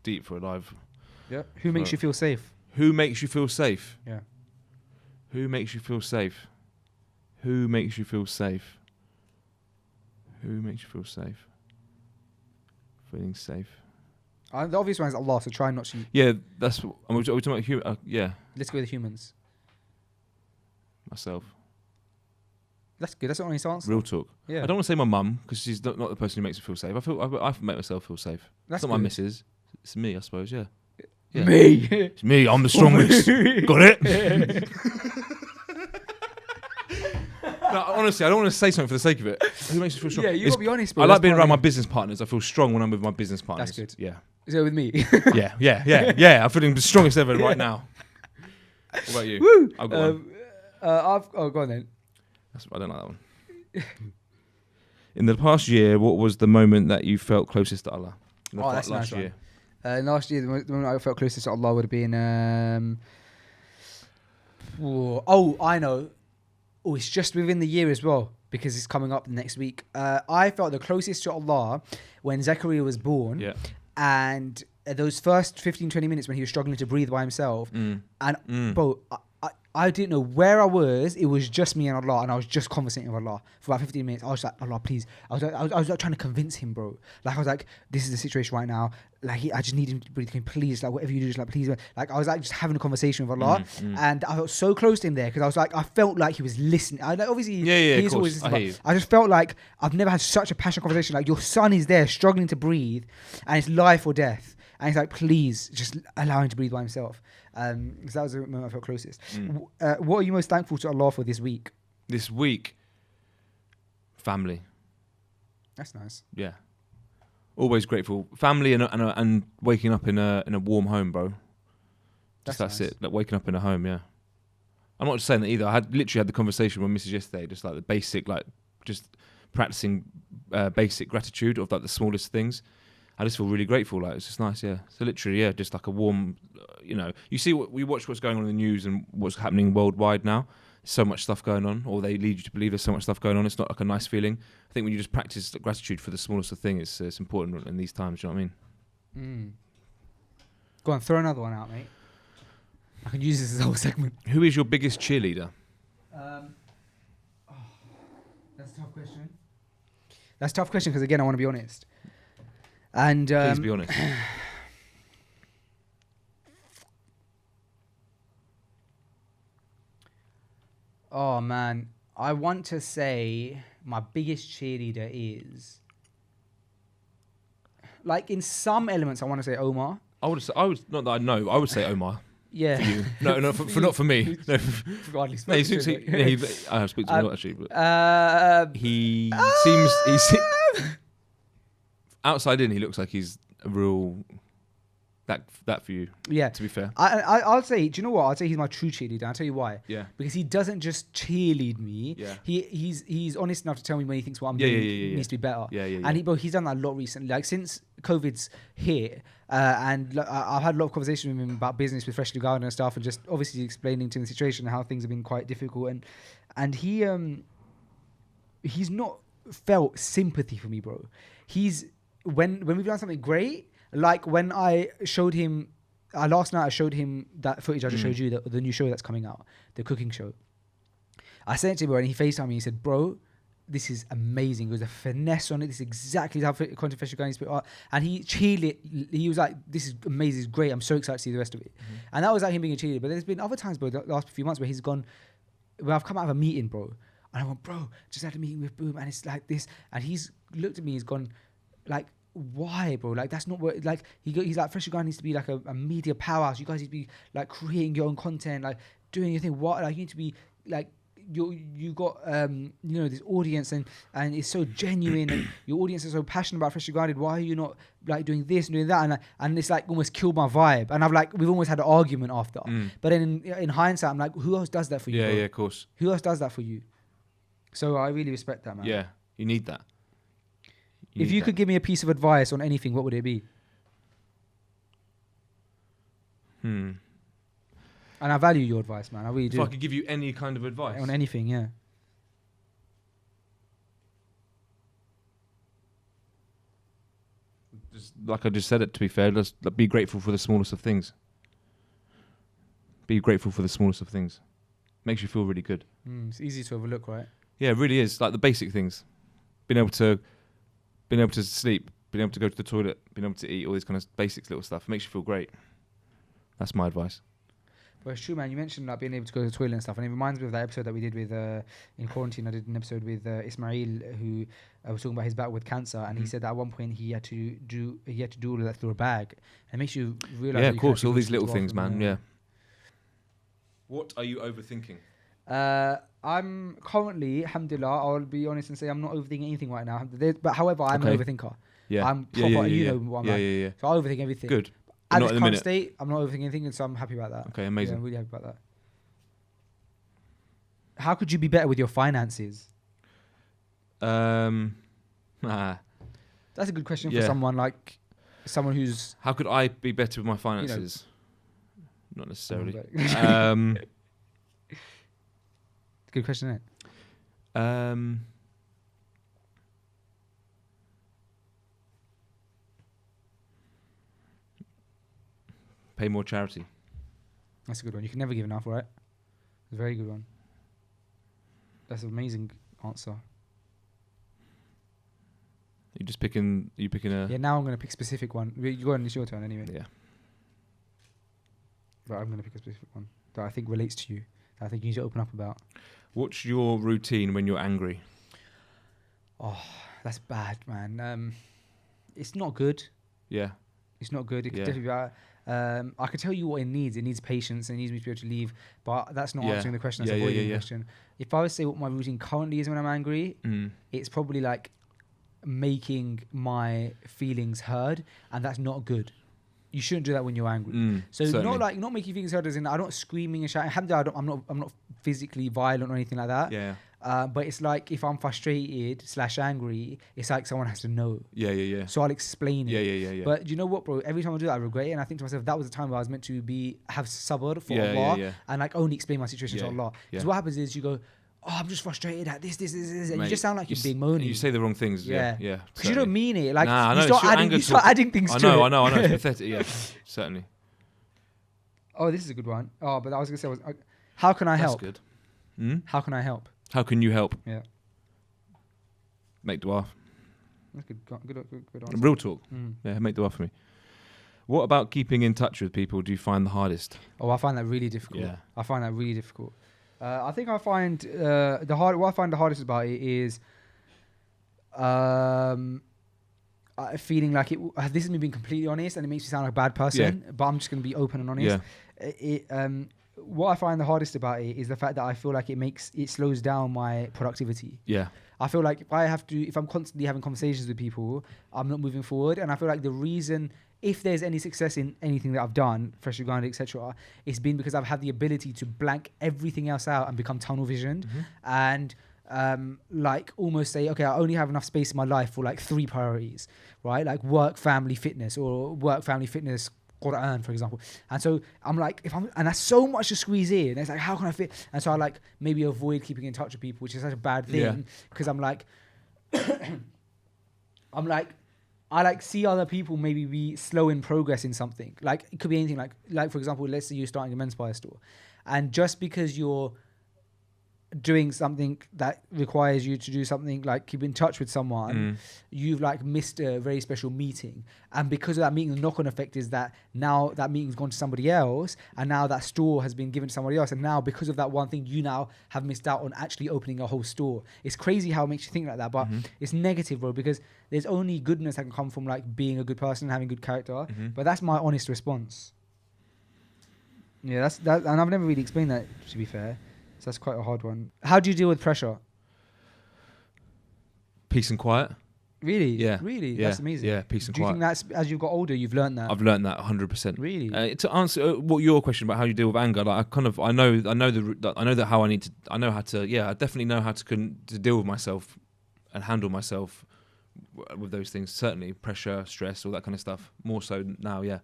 deep for a live. Yeah. Who makes you feel safe? Who makes you feel safe? Yeah. Who makes you feel safe? Who makes you feel safe? Who makes you feel safe? Feeling safe. The obvious one is Allah, so try not to. Yeah, that's. Are we talking about yeah. Let's go with the humans. Myself. That's good. That's the honest answer. Real talk. Yeah. I don't want to say my mum because she's not the person who makes me feel safe. I make myself feel safe. That's it's not my missus. It's me, I suppose. Yeah. Me. It's me. I'm the strongest. Got it. No, honestly, I don't want to say something for the sake of it. Who makes you feel strong? Yeah, you gotta be honest, bro. I like being around my business partners. I feel strong when I'm with my business partners. That's good. Yeah. Is it with me? Yeah. I'm feeling the strongest ever right now. What about you? Woo! I've got one. Go on then. I don't like that one. In the past year, what was the moment that you felt closest to Allah? That's last year. Last year, the moment I felt closest to Allah would have been. I know. Oh, it's just within the year as well because it's coming up next week. I felt the closest to Allah when Zachariah was born. Yeah. And those first 15, 20 minutes when he was struggling to breathe by himself. Bro, I didn't know where I was. It was just me and Allah, and I was just conversing with Allah for about 15 minutes. I was like, Allah, please. I was like trying to convince him, bro. Like, I was like, this is the situation right now. Like, I just need him to breathe. Can you please, like, whatever you do, just like, please. Like, I was like just having a conversation with Allah, and I felt so close to him there because I was like, I felt like he was listening. Obviously, he's always listening. I just felt like I've never had such a passionate conversation. Like, your son is there struggling to breathe, and it's life or death. And he's like, please, just allow him to breathe by himself. Because that was the moment I felt closest. What are you most thankful to Allah for this week? This week, family. That's nice. Yeah, always grateful. Family and waking up in a warm home, bro. That's nice. It. Like waking up in a home. Yeah, I'm not just saying that either. I literally had the conversation with Mrs. yesterday, just like the basic, like just practicing basic gratitude of like the smallest things. I just feel really grateful. Like it's just nice, yeah. So literally, yeah, just like a warm, you see we watch what's going on in the news and what's happening worldwide now. There's so much stuff going on, or they lead you to believe there's so much stuff going on. It's not like a nice feeling. I think when you just practice gratitude for the smallest of things, it's important in these times. Do you know what I mean? Go on, throw another one out, mate. I can use this as a whole segment. Who is your biggest cheerleader? That's a tough question. That's a tough question because again, I want to be honest. And please be honest. Oh man, I want to say my biggest cheerleader is like in some elements I want to say Omar. I would not that I know. I would say Omar. Yeah. For you. No, not for me. No. I speak to him a lot actually. But he seems outside in. He looks like he's a real that for you. Yeah. To be fair, I'll say. Do you know what? I'll say he's my true cheerleader. I'll tell you why. Yeah. Because he doesn't just cheerlead me. Yeah. He's honest enough to tell me when he thinks what I'm doing needs to be better. Yeah. And he's done that a lot recently. Like since COVID's hit, and I've had a lot of conversations with him about business with Freshly Garden and stuff, and just obviously explaining to him the situation and how things have been quite difficult. And he's not felt sympathy for me, bro. When we've done something great. Like when I showed him, last night I showed him that footage I just showed you, the new show that's coming out, the cooking show. I sent it to him and he FaceTimed me. He said, bro, this is amazing. There's a finesse on it. This is exactly how content Freshly Garden is. And he cheerleaded. He was like, this is amazing. It's great. I'm so excited to see the rest of it. And that was like him being a cheerleader. But there's been other times, bro, the last few months where he's gone, where I've come out of a meeting, bro. And I went, bro, just had a meeting with Boom. And it's like this. And he's looked at me, he's gone, like, why, bro? Like that's not what. Like he's like Freshly Garden needs to be like a media powerhouse. You guys need to be like creating your own content, like doing your thing. What like you need to be like you got this audience and it's so genuine and your audience is so passionate about Freshly Garden. Why are you not like doing this and doing that? And it's like almost killed my vibe. And we've almost had an argument after. But then in hindsight, I'm like, who else does that for you? Yeah, bro? yeah, of course. Who else does that for you? So I really respect that, man. Yeah, you need that. If you could give me a piece of advice on anything, what would it be? And I value your advice, man. I really do. If I could give you any kind of advice on anything, yeah. Just like I just said it, to be fair, just be grateful for the smallest of things. Be grateful for the smallest of things. Makes you feel really good. It's easy to overlook, right? Yeah, it really is. Like the basic things. Being able to sleep, being able to go to the toilet, being able to eat, all this kind of basic little stuff. It makes you feel great. That's my advice. Well, it's true, man. You mentioned like being able to go to the toilet and stuff, and it reminds me of that episode that we did with in quarantine. I did an episode with Ismail, who was talking about his battle with cancer, and he said that at one point he had to do all of that through a bag. And it makes you realize. Yeah, of course, all these little things, man. Yeah. What are you overthinking? I'm currently, alhamdulillah, I'll be honest and say I'm not overthinking anything right now. But however, I'm an overthinker. Yeah. I'm proper, know what I'm like. Yeah. So I overthink everything. Good. At this current state, I'm not overthinking anything, and so I'm happy about that. Okay, amazing. Yeah, I'm really happy about that. How could you be better with your finances? That's a good question for someone who's... How could I be better with my finances? Not necessarily. Good question, isn't it? Pay more charity. That's a good one. You can never give enough, right? It's a very good one. That's an amazing answer. You picking a... Yeah, now I'm going to pick a specific one. You go on, it's your turn anyway. Yeah. But I'm going to pick a specific one that I think relates to you, that I think you need to open up about. What's your routine when you're angry? Oh, that's bad, man. It's not good. Yeah. It's not good. It could definitely be bad. I could tell you what it needs. It needs patience. It needs me to be able to leave. But that's not answering the question. That's avoiding the question. If I was to say what my routine currently is when I'm angry, it's probably like making my feelings heard, and that's not good. You shouldn't do that when you're angry. So certainly. not making feelings heard as in I'm not screaming and shouting. I'm not physically violent or anything like that. Yeah. But it's like if I'm frustrated / angry, it's like someone has to know. Yeah. So I'll explain it. Yeah. But you know what, bro? Every time I do that, I regret it, and I think to myself, that was the time where I was meant to have sabr for Allah and like only explain my situation to Allah. Because what happens is you go, oh, I'm just frustrated at this, and you just sound like you're being moany. You say the wrong things. Yeah. Because you don't mean it. Like you start adding things to it. I know. It's pathetic. Yeah, certainly. Oh, this is a good one. Oh, but I was gonna say, how can I help? That's good. How can I help? How can you help? Yeah. Make dua. That's good answer. Real talk. Yeah, make dua for me. What about keeping in touch with people do you find the hardest? Oh, I find that really difficult. Yeah. I find that really difficult. I think I find what I find the hardest about it is feeling like this is me being completely honest, and it makes me sound like a bad person, but I'm just going to be open and honest. Yeah. What I find the hardest about it is the fact that I feel like it slows down my productivity. Yeah. I feel like if I'm constantly having conversations with people, I'm not moving forward. And I feel like the reason, if there's any success in anything that I've done, freshly grounded, etc., it's been because I've had the ability to blank everything else out and become tunnel visioned and like almost say, okay, I only have enough space in my life for like 3 priorities, right? Like work, family, fitness, or work, family, fitness, Quran, for example. And so I'm like, and that's so much to squeeze in. It's like, how can I fit? And so I like maybe avoid keeping in touch with people, which is such a bad thing because I'm like, I like see other people maybe be slow in progress in something. Like it could be anything. Like for example, let's say you're starting a men's buyer store, and just because you're doing something that requires you to do something like keep in touch with someone, you've like missed a very special meeting, and because of that meeting, the knock-on effect is that now that meeting's gone to somebody else, and now that store has been given to somebody else, and now because of that one thing, you now have missed out on actually opening a whole store. It's crazy how it makes you think like that, but it's negative, bro, because there's only goodness that can come from like being a good person and having good character. But that's my honest response. Yeah, that's that, and I've never really explained that, to be fair. So that's quite a hard one. How do you deal with pressure? Peace and quiet. Really? Yeah. Really? Yeah. That's amazing. Yeah, peace and quiet. Do you think that's, as you've got older, you've learned that? I've learned that 100%. Really? To answer what your question about how you deal with anger, like I know how I need to. I know how to. Yeah, I definitely know how to deal with myself and handle myself with those things. Certainly, pressure, stress, all that kind of stuff. More so now. Yeah.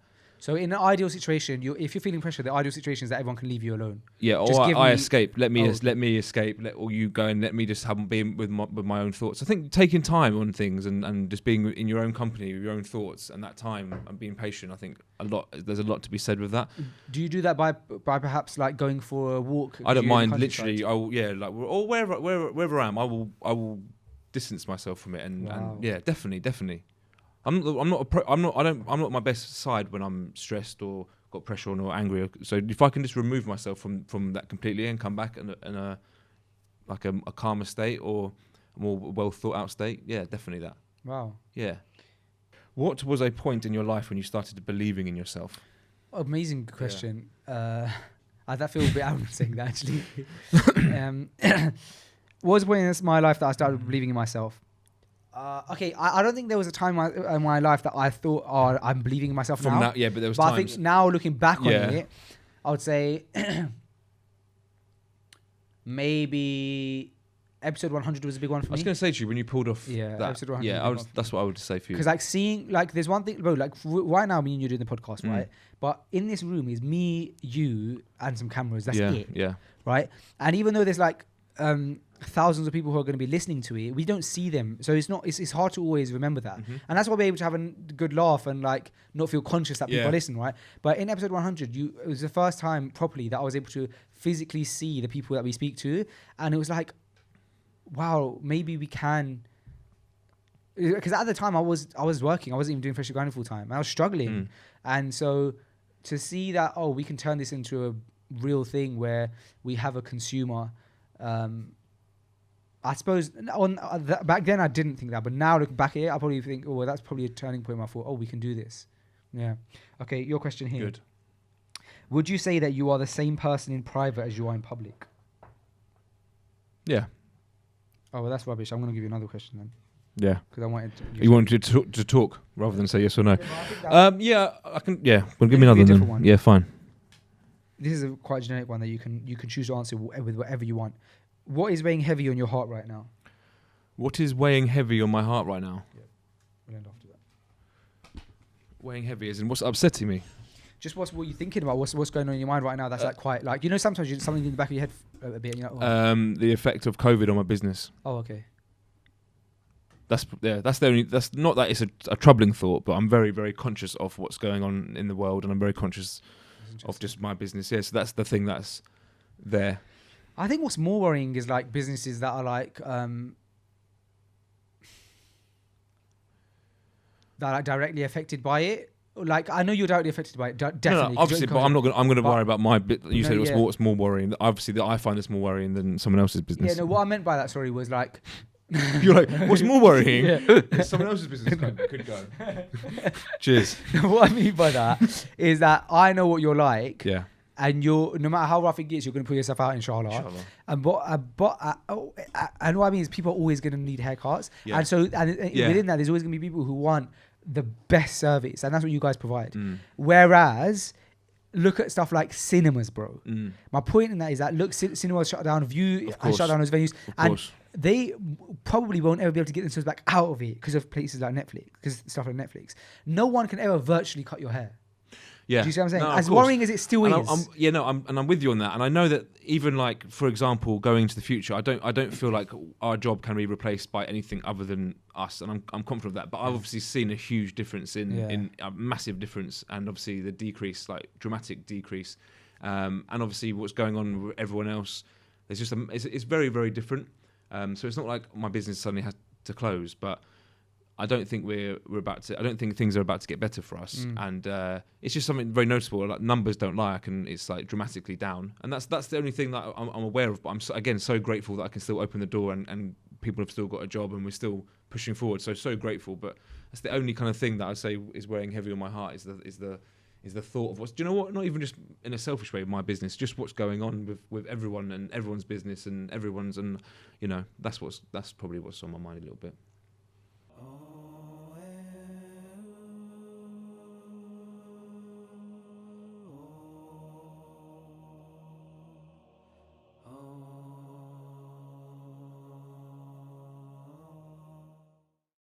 So in an ideal situation, if you're feeling pressure, the ideal situation is that everyone can leave you alone. Yeah, Just or give I me- escape. Let me Oh, let me escape. Or you go and let me just have being with my own thoughts. I think taking time on things and just being in your own company with your own thoughts and that time and being patient. I think there's a lot to be said with that. Do you do that by perhaps like going for a walk? I don't in the mind. countryside? Literally, or wherever I am, I will distance myself from it and Wow. yeah, definitely. I'm not my best side when I'm stressed or got pressure on or angry. So if I can just remove myself from that completely and come back in a calmer state or a more well thought out state, yeah, definitely that. Wow. Yeah. What was a point in your life when you started believing in yourself? Amazing question. I feel a bit out saying that actually. What was the point in my life that I started believing in myself? Okay, I don't think there was a time in my life that I thought, oh, I'm believing in myself From now. that, yeah, but there was But times. I think now looking back on Yeah. it, I would say maybe episode 100 was a big one for I was me. going to say to you when you pulled off Yeah, that. episode 100 Yeah, was a big one for that's what I would say for you. Because like seeing, like there's one thing, bro, like right now me and you doing the podcast, right? But in this room is me, you, and some cameras. That's it. Yeah. Right? And even though there's like thousands of people who are going to be listening to it, we don't see them, so it's hard to always remember that. And that's why we're able to have a good laugh and like not feel conscious that people are listening, right? But in episode 100, it was the first time properly that I was able to physically see the people that we speak to, and it was like, wow, maybe we can. Because at the time I was working, I wasn't even doing Freshly Grinding full time, I was struggling. And so to see that, oh, we can turn this into a real thing where we have a consumer. I suppose back then I didn't think that, but now looking back at it, I probably think, oh, well, that's probably a turning point where I thought, oh, we can do this. Yeah. Okay, your question here. Good. Would you say that you are the same person in private as you are in public? Yeah. Oh, well, that's rubbish. I'm going to give you another question then. Yeah. Because I wanted You wanted to talk rather than say yes or no. Yeah, I can. Yeah. Well, give me Maybe another a different one. one. Yeah, fine. this is a quite generic one that you can choose to answer with whatever you want. What is weighing heavy on your heart right now? What is weighing heavy on my heart right now? Yeah, we'll end after that. Weighing heavy as in what's upsetting me? Just what you're thinking about, what's going on in your mind right now that's like quite like, you know, sometimes you something in the back of your head a bit, you know. Oh, The effect of COVID on my business. oh okay. That's the only. That's not that it's a troubling thought, but I'm very, very conscious of what's going on in the world, and I'm very conscious of just my business. Yeah, so that's the thing that's there. I think what's more worrying is like businesses that are like that are directly affected by it. Like I know you're directly affected by it, definitely. No, obviously, but I'm not going. I'm going to worry about my bit. You said what's more worrying. Obviously, that I find this more worrying than someone else's business. Yeah, no. What I meant by that, sorry, was like. You're like, what's more worrying? Yeah. Someone else's business could go. Cheers. What I mean by that is that I know what you're like. Yeah. And you're, no matter how rough it gets, you're going to put yourself out, inshallah. And what I mean is people are always going to need haircuts. Yeah. And so within that, there's always going to be people who want the best service. And that's what you guys provide. Whereas, look at stuff like cinemas, bro. My point in that is that, look, cinemas shut down, View and shut down those venues. And they probably won't ever be able to get themselves back out of it because of places like Netflix, because stuff like Netflix. No one can ever virtually cut your hair. Yeah. Do you see what I'm saying? No, as worrying as it still is. I'm with you on that. And I know that even like, for example, going into the future, I don't feel like our job can be replaced by anything other than us. And I'm confident of that. But I've obviously seen a huge difference in a massive difference. And obviously the decrease, like dramatic decrease. And obviously what's going on with everyone else, there's just it's very, very different. So it's not like my business suddenly has to close, but I don't think we're about to. I don't think things are about to get better for us, and it's just something very noticeable. Like numbers don't lie, it's like dramatically down, and that's the only thing that I'm aware of. But I'm so grateful that I can still open the door, and people have still got a job, and we're still pushing forward. So grateful. But that's the only kind of thing that I'd say is weighing heavy on my heart is the thought of what's. Do you know what? Not even just in a selfish way with my business, just what's going on with everyone and everyone's business and everyone's, and you know that's probably what's on my mind a little bit.